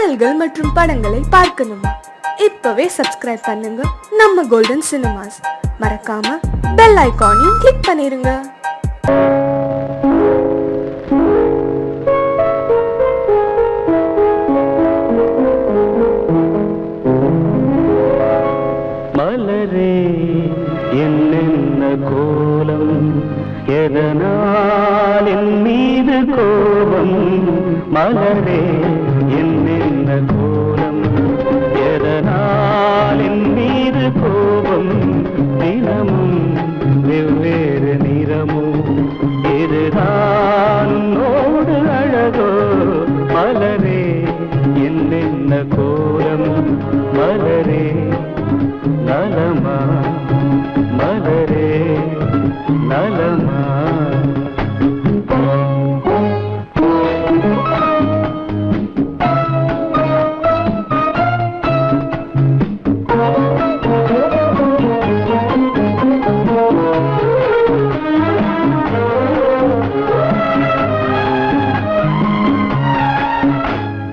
பாடல்கள் மற்றும் படங்களை பார்க்கணுமா? இப்பவே சப்ஸ்கிரைப் பண்ணுங்க நம்ம கோல்டன் சினிமாஸ். மறக்காம பெல் ஐகானையும் கிளிக் பண்ணிருங்க. மலரே என்னென்ன கோலம், எதனால் என் மீது கோபம்? மலரே என்னென்ன கோலம், எதனால் என் மீது கோபம்? தினமும் வெவ்வேறு நிறமும், இதுதான் உன்னோடு அழகோ? மலரே என்னென்ன கோலம், மலரே நலமா, மலரே நலமா?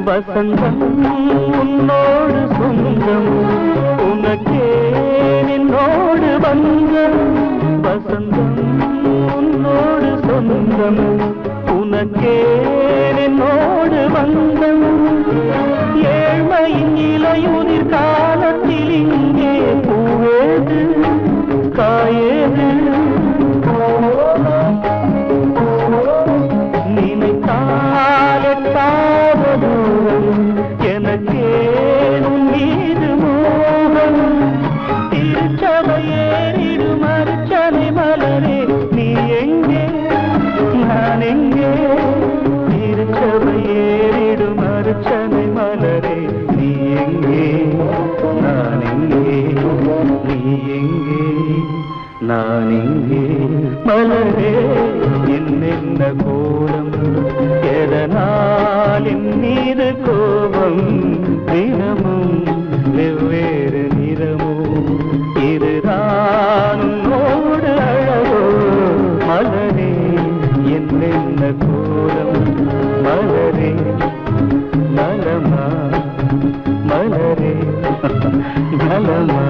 வசந்தம் உன்னோடு சொந்தம், உனக்கே என்னோடு பந்தம். வசந்தம் உன்னோடு சொந்தம், உனக்கே என்னோடு பந்தம். ஏழ்மையின் இலையுதிர் காலத்தில் இங்கே பூவேது காயேது? நினைத்தால் எட்டாத தூரம், எனக்கேனும் மீது மோகம். திருச்சபையேறிடும் அர்ச்சனை மலரே, நீ எங்கே நான் எங்கே? திருச்சபையேறிடும் அர்ச்சனை மலரே, நீ எங்கே நான் எங்கே? நீ எங்கே நான் எங்கே? மலரே என்னென்ன கோலம், எதனால் என் மீது கோபம்? தினமும் வெவ்வேறு நிறமும், இதுதான் உன்னோடு அழகோ? மலரே என்னென்ன கோலம், மலரே நலமா, மலரே நலமா?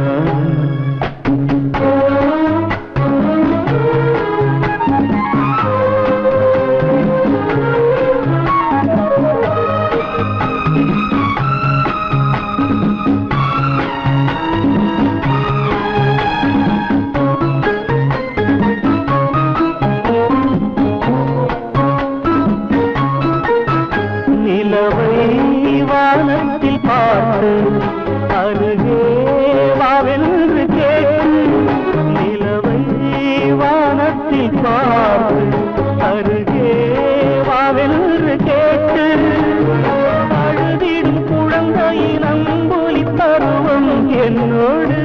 நிலவை வானத்தில் பார்த்து அருகே வாவென்று கேட்டு, நிலவை வானத்தில் பார்த்து அருகே வாவென்று கேட்டு, அழுதிடும் குழந்தையின் அம்புலி பருவம் என்னோடு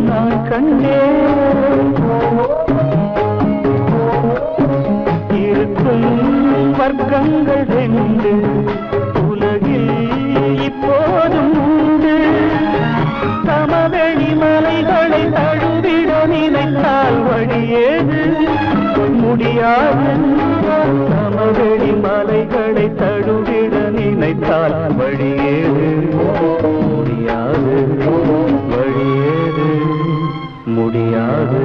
நான் கண்டேன். இருக்கும் வர்க்கங்கள் ரெண்டு உலகில் இப்போதும் உண்டு. சமவெளி மலைகளை தழுவிட நினைத்தால் வழியேது? முடியாது. சமவெளி மலைகளை தழுவிட நினைத்தால் வழியேது? முடியாது. வழியேது? முடியாது.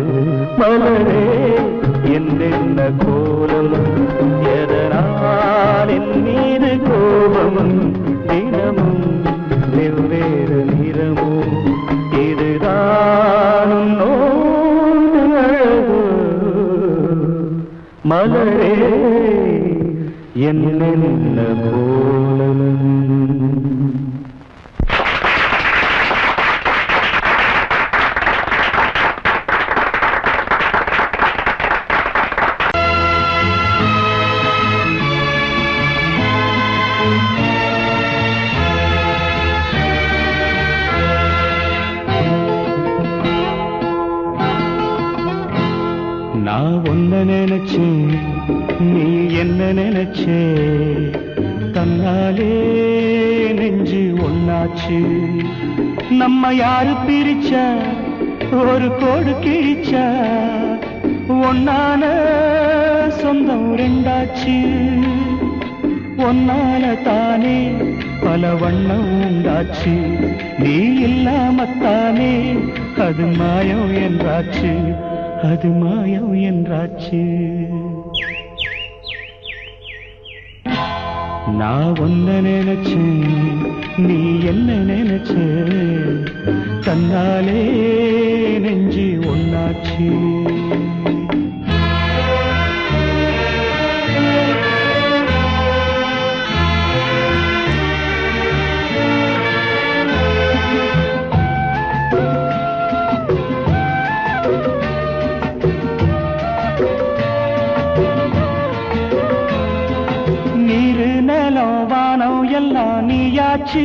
மலரே என்னென்ன கோலம், எதனால் என் மீது கோபம்? தினமும் வெவ்வேறு நிறமும், இதுதான் உன்னோடு அழகோ? மலரே என்னென்ன கோலம். நான் ஒன்ன நினைச்சேன், நீ என்ன நினைச்சே? தன்னாலே நெஞ்சு ஒன்னாச்சு. நம்ம யாரு பிரிச்சா ஒரு கோடு கிழிச்சா? ஒன்னான சொந்தம் ரெண்டாச்சு. ஒன்னால தானே பல வண்ணம் உண்டாச்சு. நீ இல்லாமத்தானே அது மாயம் என்றாச்சு, அது மாயம் என்றாச்சு. நான் ஒன்ன நினைச்சேன், நீ என்ன நினைச்ச, தன்னாலே நெஞ்சு ஒன்னாச்சு. எல்லாம் நீயாச்சு,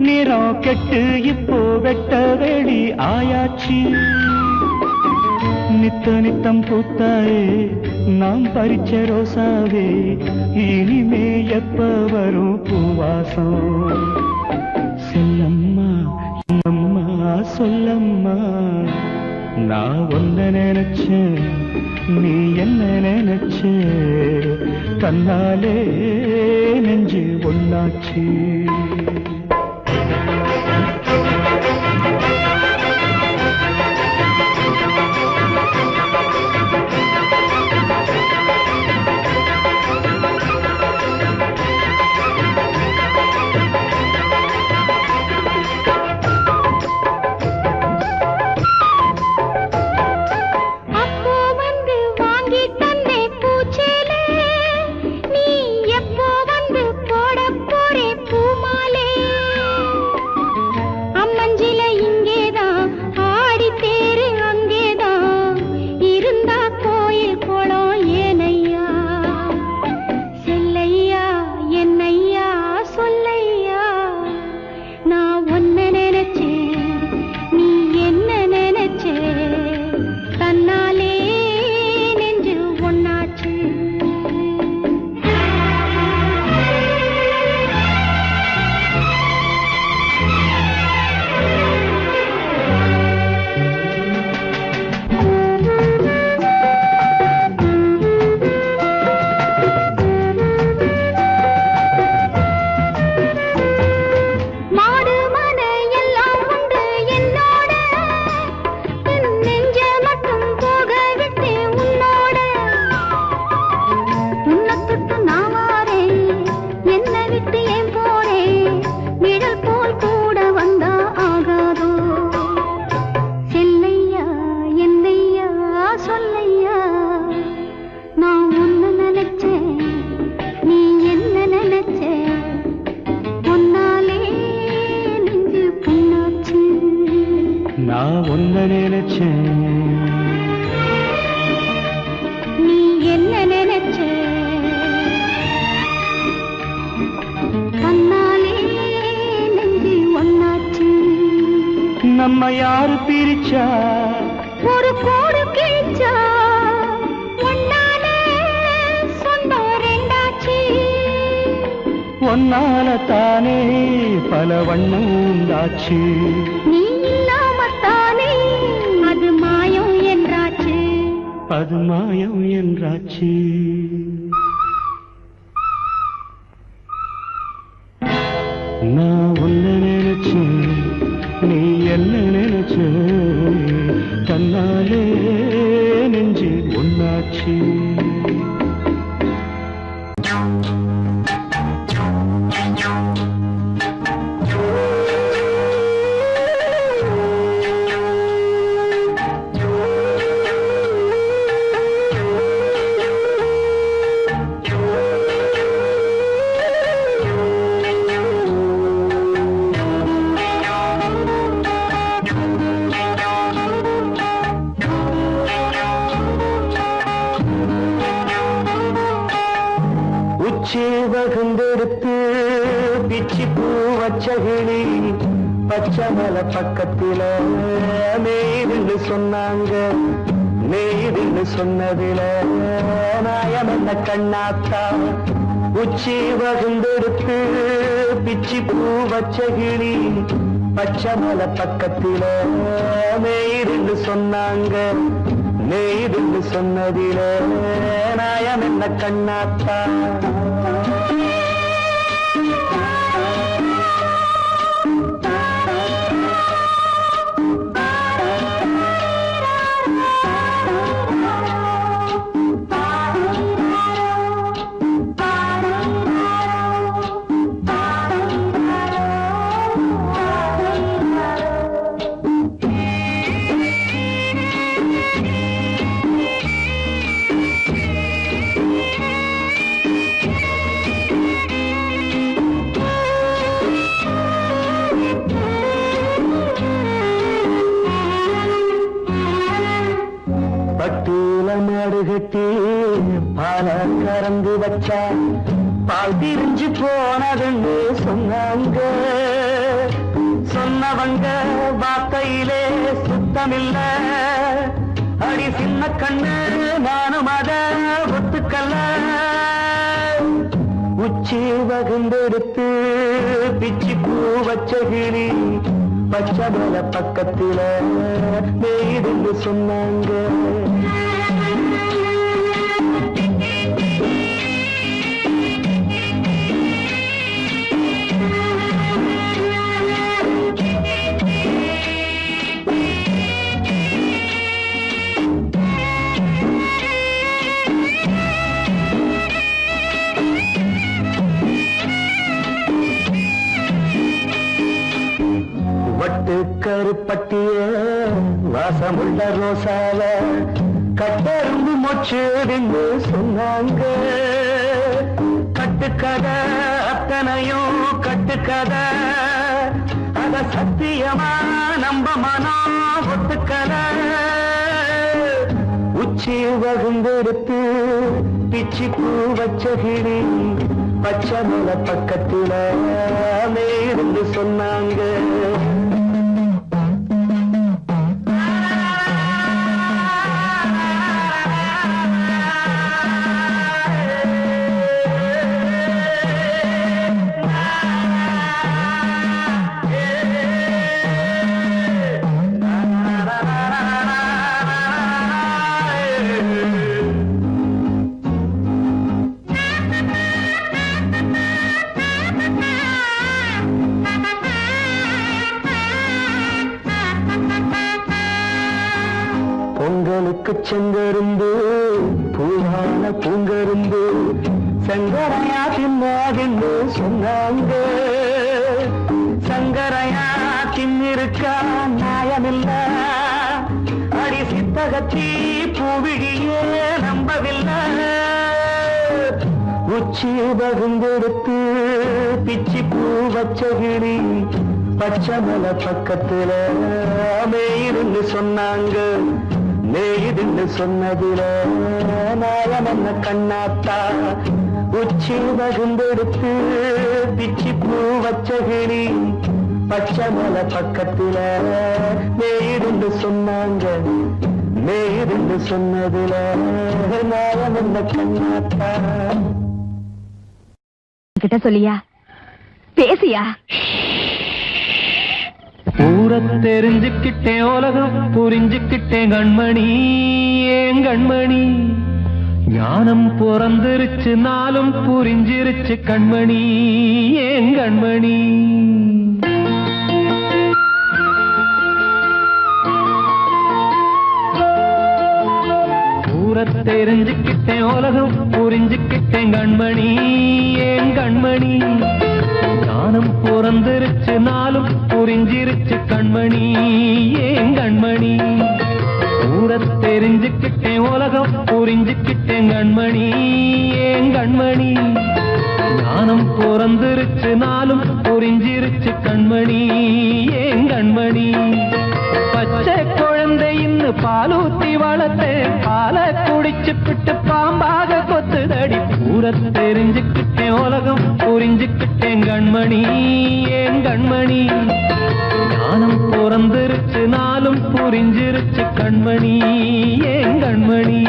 நிறம் கெட்டு இப்போ வெட்ட வெளி ஆயாச்சு. நித்த நித்தம் பூத்தாயே நாம் பறிச்ச ரோசாவே, இனிமே எப்ப வரும் பூவாசம். சொல்லம்மா அம்மா சொல்லம்மா, நான் ஒன்ன நினைச்சேன், நீ என்ன நினைச்ச, தன்னாலே நெஞ்சு ஒன்னாச்சு. நான் ஒன்ன நினைச்சேன், நீ என்ன நினைச்ச, கண்ணாலே நெஞ்சு ஒன்னாச்சு. நம்ம யாரு பிரிச்சா, ஒரு கோடு கிழிச்சா, ஒன்னாலே சொந்தம் ரெண்டாச்சு. ஒன்னால தானே பல வண்ணம் உண்டாச்சு. நீ இல்லாமத்தானே அது மாயம் என்றாச்சு, அது மாயம் என்றாச்சு. நான் ஒன்ன நினைச்சேன், நீ என்ன நினைச்ச, தன்னாலே நெஞ்சு ஒன்னாச்சு. வகுந்தெடுத்து பிச்சி பூ வச்சகிளி பச்சமல பக்கத்தில மேய்துன்னு சொன்னாங்க. மேய்துன்னு சொன்னதில நாயம் என்ன கண்ணாத்தா. உச்சி வகுந்தெடுத்து பிச்சி பூ வச்சகிளி பச்சமல பக்கத்தில மேய்துன்னு சொன்னாங்க. மேய்துன்னு சொன்னதில நாயம் என்ன கண்ணாத்தா. கறந்து வச்சா பால் திரிஞ்சு போனதுன்னு சொன்னாங்க. சொன்னவங்க வார்த்தையிலே சுத்தமில்ல. அடி சின்ன கண்ணு நானும் அத ஒத்துக்கல்ல. உச்சி வகுந்தெடுத்து பிச்சி பூ வச்ச கிளி பச்சை மலை பக்கத்தில மேய்துன்னு சொன்னாங்க. வட்டு கருப்பட்டிய வாசமுள்ள ரோசால கட்டரும்பு மொச்சுன்னு சொன்னாங்க. கட்டுக்கதை அத்தனையும் கட்டுக்கதை, அத சத்தியமா நம்ப மனம் ஒத்துக்கதை. உச்சி வகுந்தெடுத்து பிச்சி பூ வச்ச கிளி பச்சை மலை பக்கத்தில மேருந்து சொன்னாங்க. பொங்கலுக்கு செங்கருந்து பூவான பூங்கருந்து சங்கரையா தின்னாதின்னு சொன்னாங்க. சங்கரையா தின்னிருக்கா நியாயமில்ல. அடி சித்தகத்தி பூவிழியே நம்பவில்லை. உச்சி பகுந்தெடுத்து பிச்சி பூ வச்ச கிளி பச்சை மலை பக்கத்துல மேயிருந்து சொன்னாங்க. மேயிருந்து சொன்னதில நாயம் என்ன கண்ணாத்தா. உச்சி பகுந்தெடுத்து பிச்சி பூ வச்ச கிளி பச்சை மலை பக்கத்துல மேயிருந்து சொன்னாங்க. மேயிருந்து சொன்னதில நாயம் என்ன கண்ணாத்தா. கிட்ட சொல்லியா பேசியா? ஊரை தெரிஞ்சுக்கிட்டேன், உலகம் புரிஞ்சுக்கிட்டேன் கண்மணி. ஏன் கண்மணி ஞானம் பிறந்திருச்சு, நாளும் புரிஞ்சிருச்சு கண்மணி. ஏன் கண்மணி ஊரை தெரிஞ்சுக்கிட்டேன், உலகம் புரிஞ்சுக்கிட்டேன் கண்மணி. ஏன் கண்மணி ஞானம் பிறந்திருச்சு, நாளும் புரிஞ்சிருச்சு கண்மணி. ஏன் கண்மணி ஊரை தெரிஞ்சுக்கிட்டேன், உலகம் புரிஞ்சுக்கிட்டேன் கண்மணி. ஏன் கண்மணி ஞானம் பிறந்திருச்சு, நாளும் புரிஞ்சிருச்சு கண்மணி. ஏன் கண்மணி பச்சை குழந்தை இன்னும் பாலூத்தி வளர்த்தேன், பாலை குடிச்சு பிட்டு பாம்பாக கொத்துதடி. ஊரை தெரிஞ்சுக்கிட்டேன், உலகம் புரிஞ்சுக்கிட்டேன் கண்மணி. ஏன் கண்மணி ஞானம் பிறந்திருச்சு, நாளும் புரிஞ்சிருச்சு கண்மணி. ஏன் கண்மணி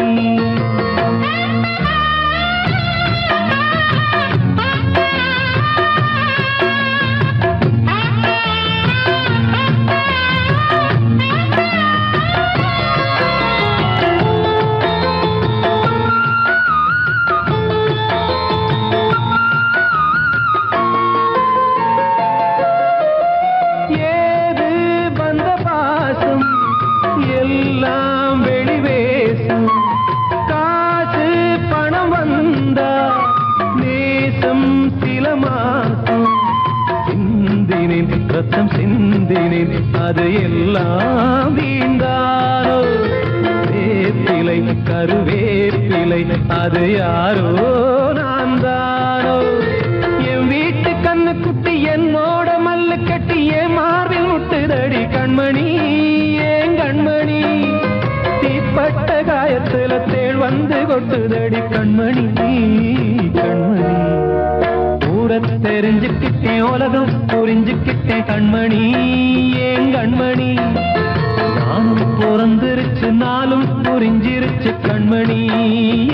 ரத்தம் சிந்தினேன், அது எல்லாம் வீண்டானோ. வேப்பிலை கருவேப்பிலை அது யாரோ நான் தானோ. என் வீட்டு கண்ணு குட்டி என்னோட மல்லு கட்டி என் மார்பில் முட்டுதடி கண்மணி. ஏன் கண்மணி தீப்பட்ட காயத்துல தேள் வந்து கொட்டுதடி கண்மணி கண்மணி ஊர தெரிஞ்சுக்கிட்டேன் உலகம் புரிஞ்சுக்கிட்டேன் கண்மணி ஏன் கண்மணி நானும் பிறந்திருச்சு நாளும் புரிஞ்சிருச்சு கண்மணி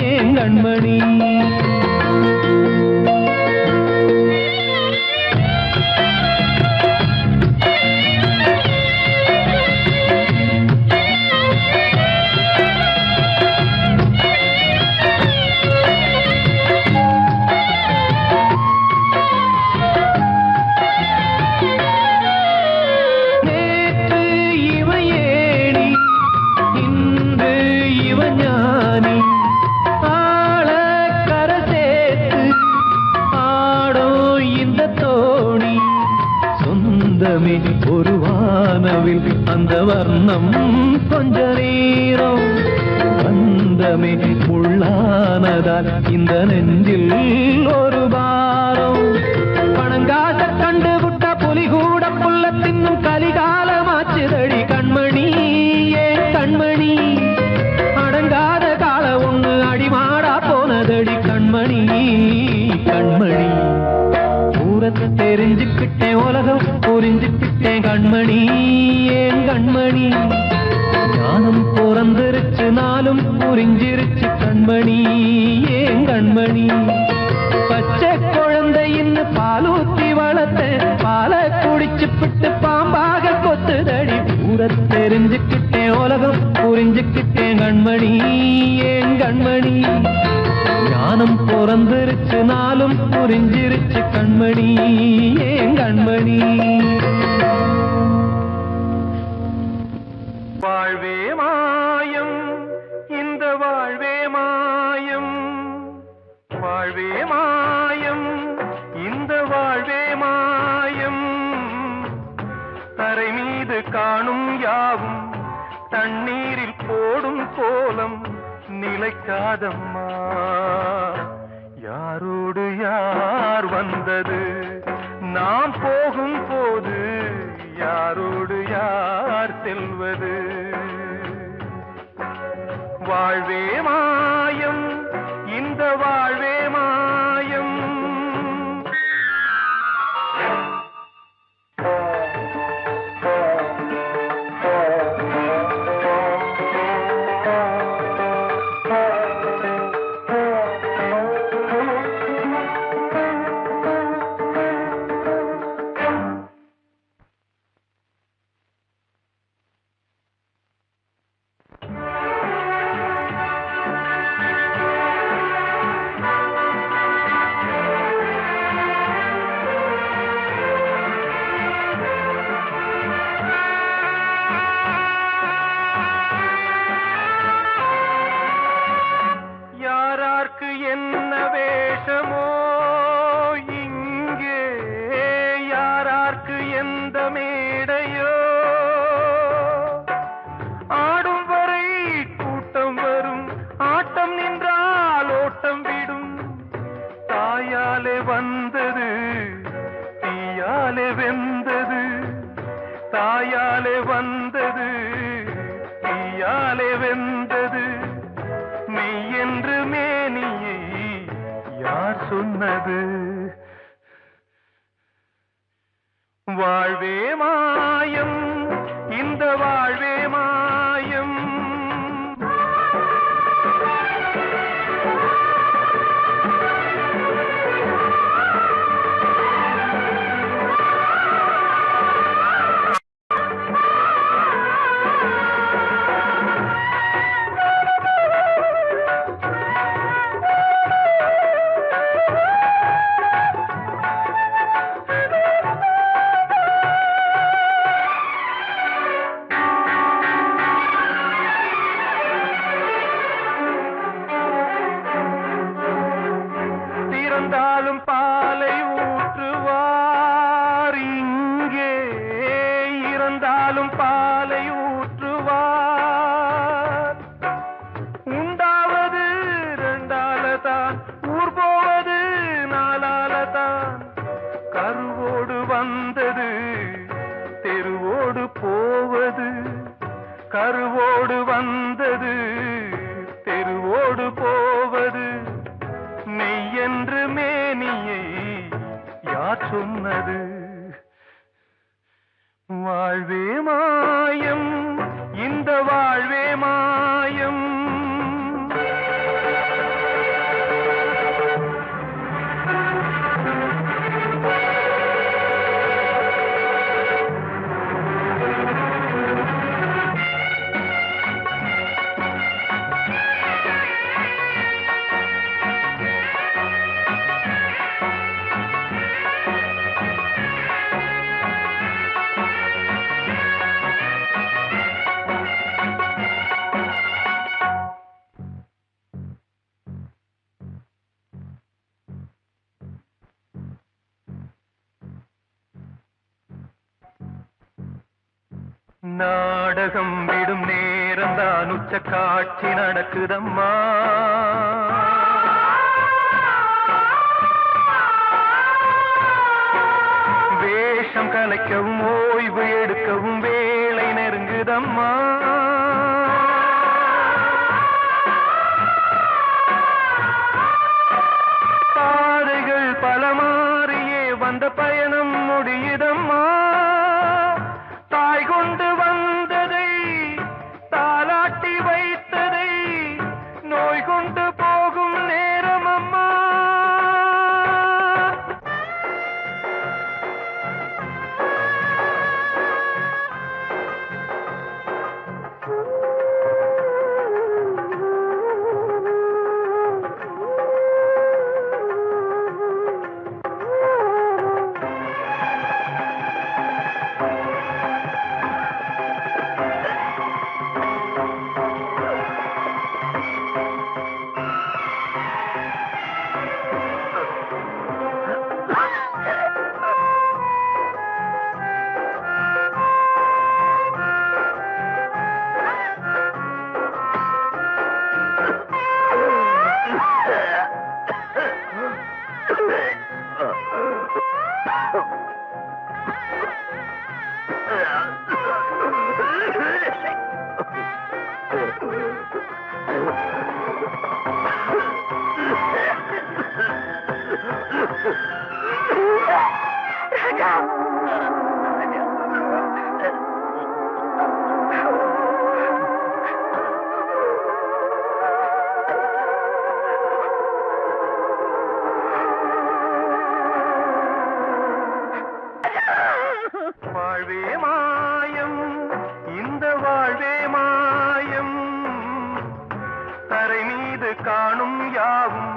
ஏன் கண்மணி ஒரு வானவில் அந்த வர்ணம் கொஞ்ச நேரம் வந்தமே உள்ளானதால் இந்த நெஞ்சில் ஒரு பாரம் பணங்காச கண்டு விட்ட புலி கூட புல்ல தின்னும் கலிகாலமாச்சுதடி கண்மணி ஏன் கண்மணி அடங்காத கால ஒண்ணு அடிமாடா போனதடி கண்மணி கண்மணி தெரிஞ்சுக்கிட்டேன் உலகம் புரிஞ்சுக்கிட்டேன் கண்மணி ஏன் கண்மணி ஞானம் பிறந்திருச்சு நாளும் புரிஞ்சிருச்சு கண்மணி ஏன் கண்மணி பச்சை குழந்தை இன்னும் பாலூத்தி வளர்த்த பால குடிச்சு பிட்டு பாம்பாக கொத்துதடி ஊர தெரிஞ்சுக்கிட்டேன் உலகம் புரிஞ்சுக்கிட்டேன் கண்மணி ஏன் கண்மணி ஞானம் பிறந்திருச்சு நாளும் புரிஞ்சிருச்சு கண்மணி ஏன் கண்மணி வாழ்வே மாயம் இந்த வாழ்வே மாயம் வாழ்வே மாயம் இந்த வாழ்வே மாயம் தரை மீது காணும் யாவும் தண்ணீரில் போடும் கோலம் நிலைக்காதம்மா யாரோடு யார் வந்தது நாம் போகும் போது யாரோடு யார் செல்வது வாழ்வே மாயம் இந்த வாழ்வே மாயம் என்ன வேஷமோ இங்கே யாரார்க்கு எந்த மேடையோ ஆடும் வரை கூட்டம் வரும் ஆட்டம் நின்றால் ஓட்டம் விடும் தாயாலே வந்தது தீயாலே வெந்தது தாயாலே வந்தது தீயாலே வெந்தது மெய் என்று மேனியை யார் சொன்னது வாழ்வே மாயம் இந்த வாழ்வே மாயம் சொன்னது வாழ்வே மாயம் இந்த வாழ்வே மாயம் நாடகம் விடும் நேரம் தான் உச்ச காட்சி நடக்குதம்மா வேஷம் கலைக்கவும் ஓய்வு எடுக்கவும் வேலை நெருங்குதம்மா பாதைகள் பல மாறியே வந்த பயணம் முடியுதம்மா தாய் கொண்டு வந்ததை தாலாட்டி வைத்ததை நோய் கொண்டு போகும் நேரம் அம்மா வாழ்வே மாயம் இந்த வாழ்வே மாயம் தரை மீது காணும் யாவும்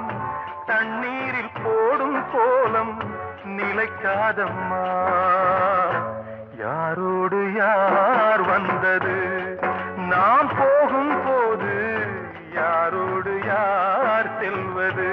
தண்ணீரில் போடும் கோலம் நிலைக்காதம்மா யாரோடு யார் வந்தது நாம் போகும் போது யாரோடு யார் செல்வது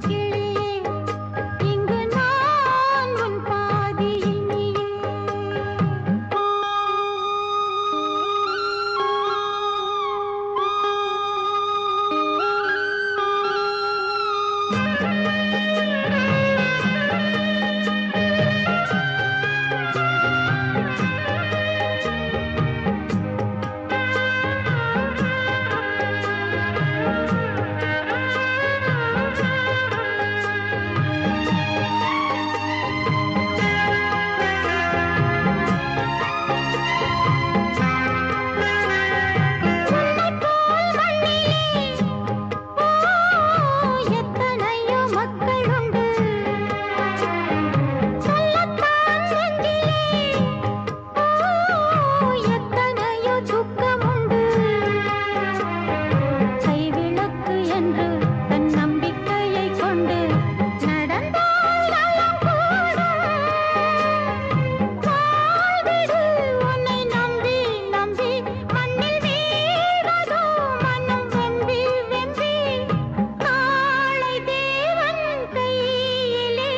கிளியே இங்கு நான் உன் பாதியினியே எத்தனையோ மக்கள் உண்டு சொல்லத்தான் நெஞ்சிலே எத்தனையோ துக்கம் உண்டு கைவிளக்கு என்று தன் நம்பிக்கையை கொண்டு நடந்தால் நலம் கூடும் வாழ்விடு உன்னை நம்பி நம்பி மண்ணில் வீழ்வதோ மனம் வெம்பி வெம்பி காளை தேவன் கையிலே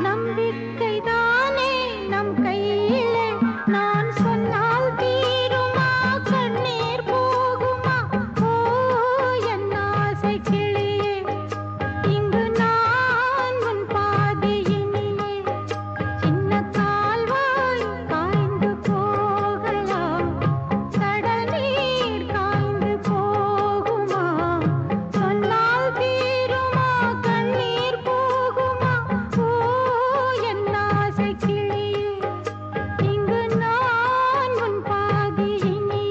நம்பிக்கைதானே நம் கையிலே நான் சொன்னால் தீருமா கண்ணீர் போகுமா ஓ என் ஆசை கிளியே இங்கு நான் உன் பாதியினிலே சின்ன கால்வாய் காய்ந்து போகலாம் கடல் நீர் காய்ந்து போகுமா சொன்னால் தீருமா கண்ணீர் போகுமா ஓ என் ஆசை கிளியே இங்கு நான் உன் பாதியினிலே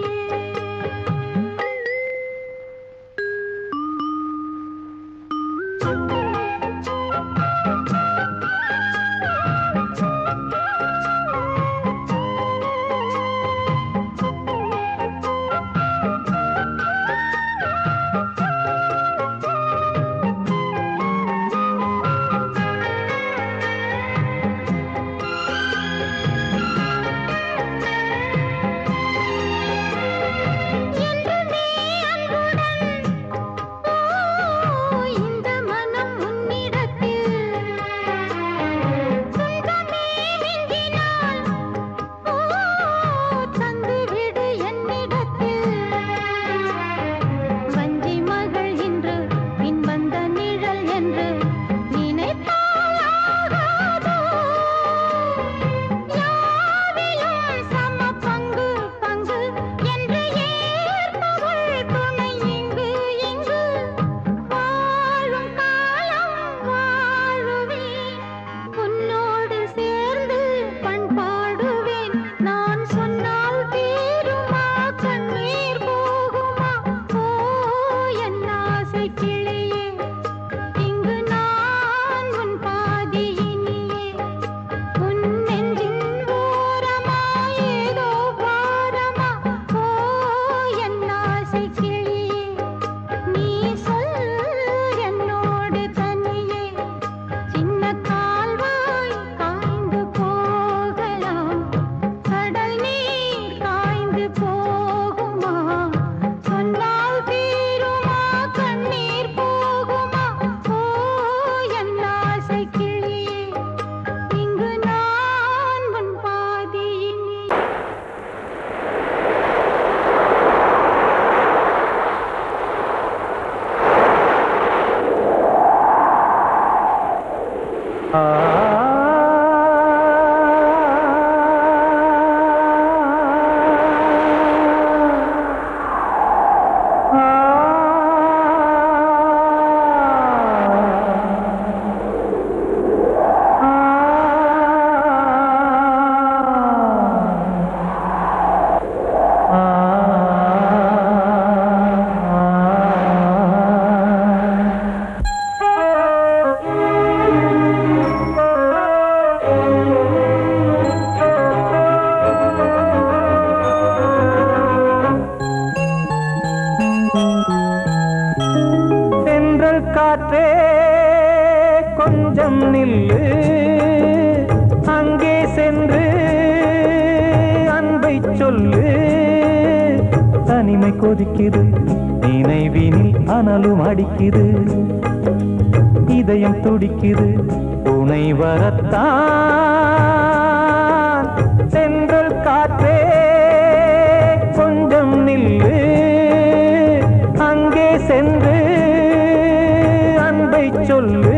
என்றுமே அன்புடன் இந்த மனம் உன்னிடத்தில் சொந்தமே மிஞ்சினால் தந்துவிடு என்னிடத்தில் வஞ்சி மகள் இன்று பின் வந்த நிழல் என்று நினைத்தால் ஆகாதோ யாவிலும் சம பங்கு பங்கு என்று ஏற்பவள் துணை இங்கு இங்கு வாழும் காலம் வாழுவேன் உன்னோடு சேர்ந்து பண்பாடுவேன் நான் சொன்னால் தீருமா கண்ணீர் போகுமா ஓ என் ஆசை கிளியே இங்கு நான் உன் பாதியினியே உன் நெஞ்சின் ஓரமா ஏதோ பாரமா ஓ என் ஆசை கிளியே நீ சொல் என்னோடு தனியே சின்ன கால்வாய் காய்ந்து போகலாம் கடல் நீர் காய்ந்து போகுமா சொன்னால் தீருமா கண்ணீர் போகுமா ஓ என் ஆசை கிளியே இங்கு நான் உன் பாதியினிலே காற்றே கொஞ்சம் நில்லு, அங்கே சென்று அன்பை சொல்லு. தனிமை கொதிக்குது, நினைவினில் அனலும் அடிக்குது. இதயம் துடிக்குது துணை வரத்தான். சென்றல் காற்றே கொஞ்சம் நில்லு, அங்கே சென்று அன்பை சொல்லு.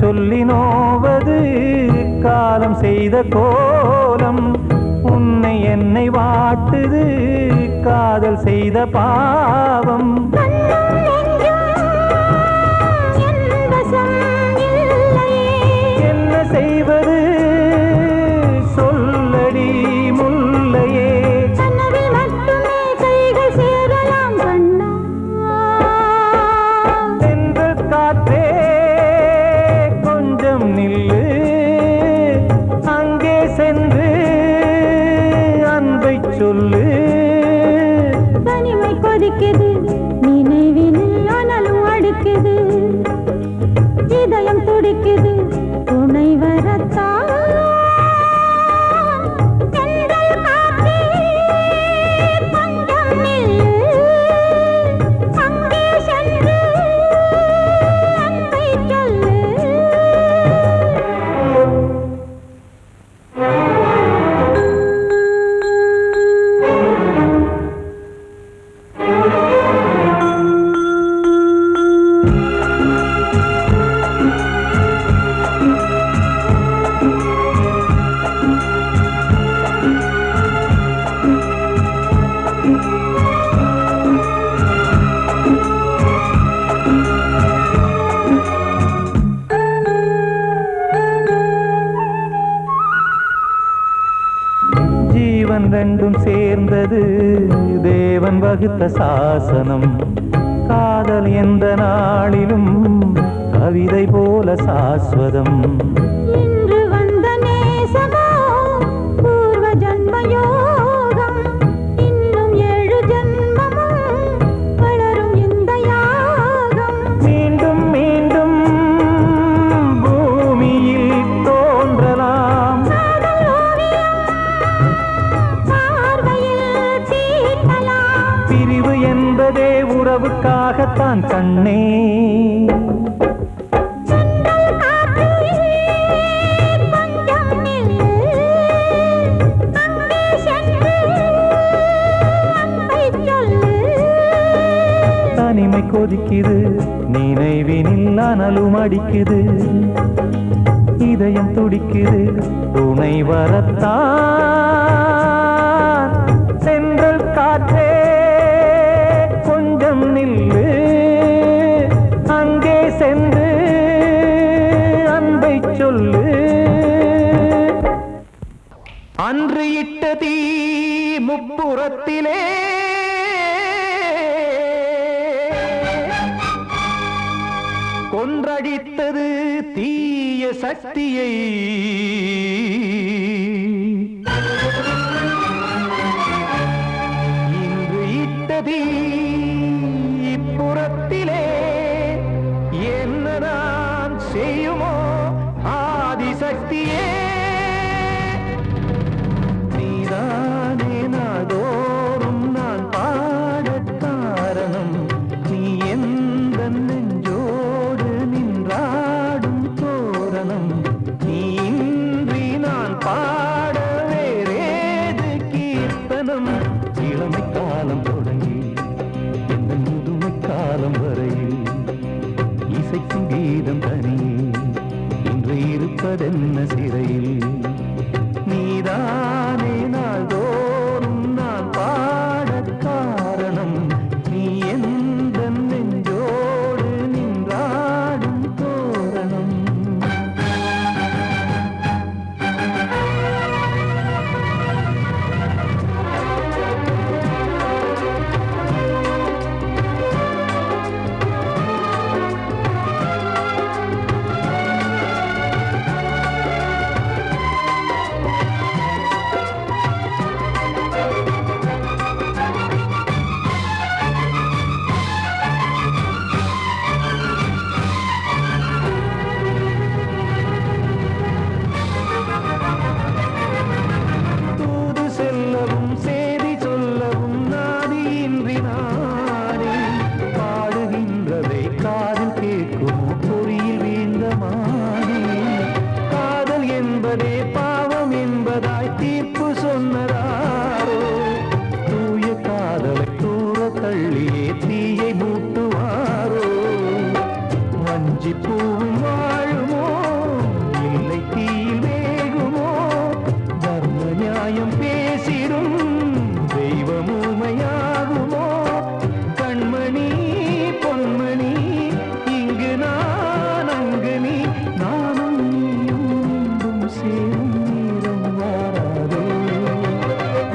சொல்லி நோவது காலம் செய்த கோலம், உன்னை என்னை வாட்டுது காதல் செய்த பாவம். என்ன செய்வது சொல்லடி முல்லையே. சென்று காற்றே நில்லு, அங்கே சென்று அன்பை சொல்லு. தனிமை கொதிக்குது நினைவில் ஆனாலும் அடிக்குது, இதயம் துடிக்குது துணை வரத்தான். ரெண்டும் சேர்ந்தது தேவன் வகுத்த சாசனம். காதல் எந்த நாளிலும் கவிதை போல சாஸ்வதம். இன்று வந்த நேசமோ பூர்வ ஜன்ம யோகம், இன்னும் 7 ஜன்மமும் வளரும் இந்த யாகம். மீண்டும் மீண்டும் பூமியில் தோன்றலாம், பிரிவு என்பதே உறவுக்காகத்தான் கண்ணே. தனிமை கொதிக்குது நினைவினில் அனலும் அடிக்குது, இதயம் துடிக்குது துணை வரத்தான். சென்றல் காற்றே கொஞ்சம் நில்லு, அங்கே சென்று அன்பை சொல்லு. அன்று இட்ட தீ முப்புறத்திலே கொன்றடித்தது தீய சக்தியை. இன்று இட்டதீ இப்புறத்திலே என்ன நான் செய்யுமோ ஆதிசக்தியே. நீதானே நாடோறும் நான் பாட காரணம், நீ எந்த நெஞ்சோடு நின்றாடும் தோரணம். நீ இன்றி நான் பாட வேறேது கீர்த்தனம். இளமை காலம் தொடங்கி இந்த முதுமை காலம் வரையில் இசைக்கும் கீதம் தனியே இன்று இருப்பதென்ன சிறையில். நீதானே நாள்தோறும் நான் பாட காரணம், நீ எந்த நெஞ்சோடு நின்றாடும் தோரணம். தள்ளியே தீயை மூட்டுவாரோ வஞ்சி பூவும் வாழுமோ இல்லை தீயில் வேகுமோ தர்ம நியாயம் பேசிடும் தெய்வம் ஊமையாகுமோ கண்மணி பொன்மணி இங்கு நான் அங்கு நீ நானும் நீயும் மீண்டும் சேரும் நேரம் வாராதோ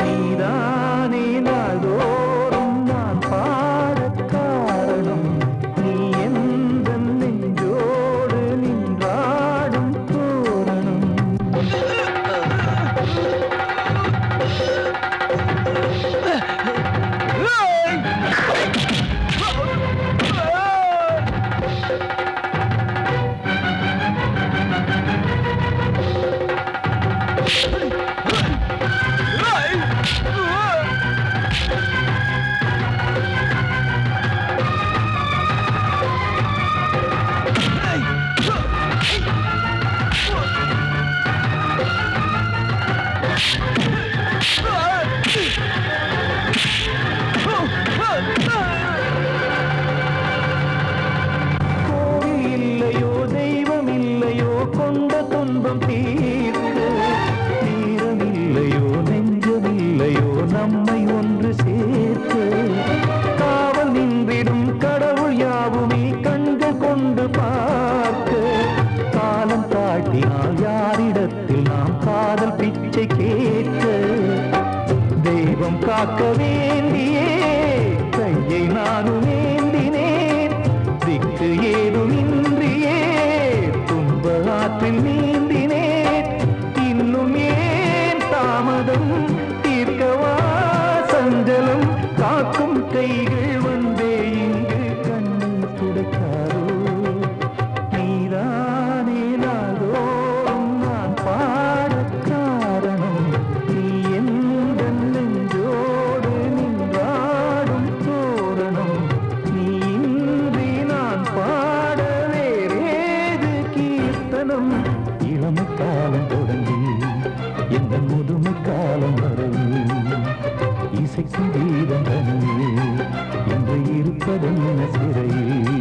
நீதானே நாள்தோறும் நான் பாடக் காரணம் நீ எந்த நெஞ்சோடு நின்றாடும் தோரணம் கோவில் இல்லையோ தெய்வம் இல்லையோ கொண்ட துன்பம் தீர்க்க நேரம் இல்லையோ நெஞ்சம் இல்லையோ நம்மை ஒன்று சேர்க்க காவல் நின்றிடும் கடவுள் யாவுமே கண்கள் கொண்டு பார்க்க காலம் தாட்டினால் யாரிடத்தில் நாம் காதல் பிச்சை கேட்க தெய்வம் காக்க வேண்டியே கையை நானும் ஏந்தினேன் திக்கு ஏதுமின்றியே துன்ப ஆற்றில் நீந்தினேன் இன்னும் ஏன் தாமதம் தீர்க்கவா சஞ்சலம் காக்கும் கைகள் வந்தே இங்கு கண்ணீர் துடைக்காதோ நீதானே நாள்தோறும் நான் பாடக் காரணம் நீ எந்த நெஞ்சோடு நின்றாடும் தோரணம் நீ இன்றி நான் பாட வேறேது கீர்த்தனம் இளமை காலம் தொடங்கி எந்த முதுமை காலம் வரையில் இசைக்கும் வீதம் தனியே இன்று இருப்பதென்ன சிறையில்